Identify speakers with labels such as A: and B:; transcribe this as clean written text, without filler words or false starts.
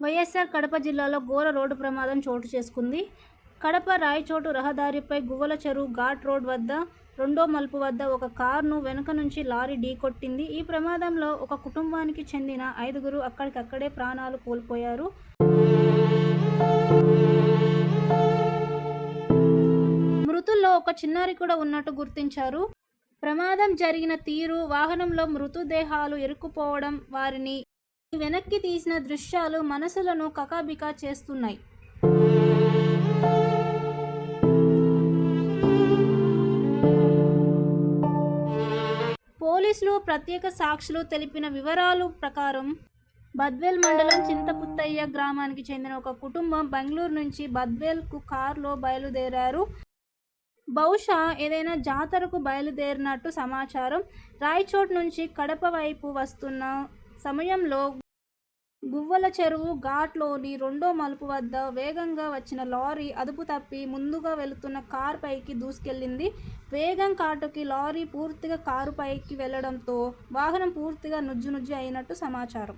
A: వైఎస్సార్ కడప జిల్లాలో ఘోర రోడ్డు ప్రమాదం చోటు చేసుకుంది. కడప రాయచోటు రహదారిపై గువ్వల చెరువు ఘాట్ రోడ్ వద్ద రెండో మలుపు వద్ద ఒక కారును వెనుక నుంచి లారీ ఢీకొట్టింది. ఈ ప్రమాదంలో ఒక కుటుంబానికి చెందిన 5గురు అక్కడికక్కడే ప్రాణాలు కోల్పోయారు. మృతుల్లో ఒక చిన్నారి కూడా ఉన్నట్టు గుర్తించారు. ప్రమాదం జరిగిన తీరు, వాహనంలో మృతదేహాలు ఇరుక్కుపోవడం, వారిని వెనక్కి తీసిన దృశ్యాలు మనసులను కకాబికా చేస్తున్నాయి. పోలీసులు, ప్రత్యక్ష సాక్షులు తెలిపిన వివరాల ప్రకారం బద్వేల్ మండలం చింతపుత్తయ్య గ్రామానికి చెందిన ఒక కుటుంబం బెంగళూరు నుంచి బద్వేల్కు కారులో బయలుదేరారు. బహుశా ఏదైనా జాతరకు బయలుదేరినట్టు సమాచారం. రాయచోట్ నుంచి కడప వైపు వస్తున్న సమయంలో గువ్వల చెరువు ఘాట్లోని రెండో మలుపు వద్ద వేగంగా వచ్చిన లారీ అదుపు తప్పి ముందుగా వెళుతున్న కారు పైకి దూసుకెళ్లింది. వేగం కాటుకి లారీ పూర్తిగా కారు పైకి వెళ్లడంతో వాహనం పూర్తిగా నుజ్జు అయినట్టు సమాచారం.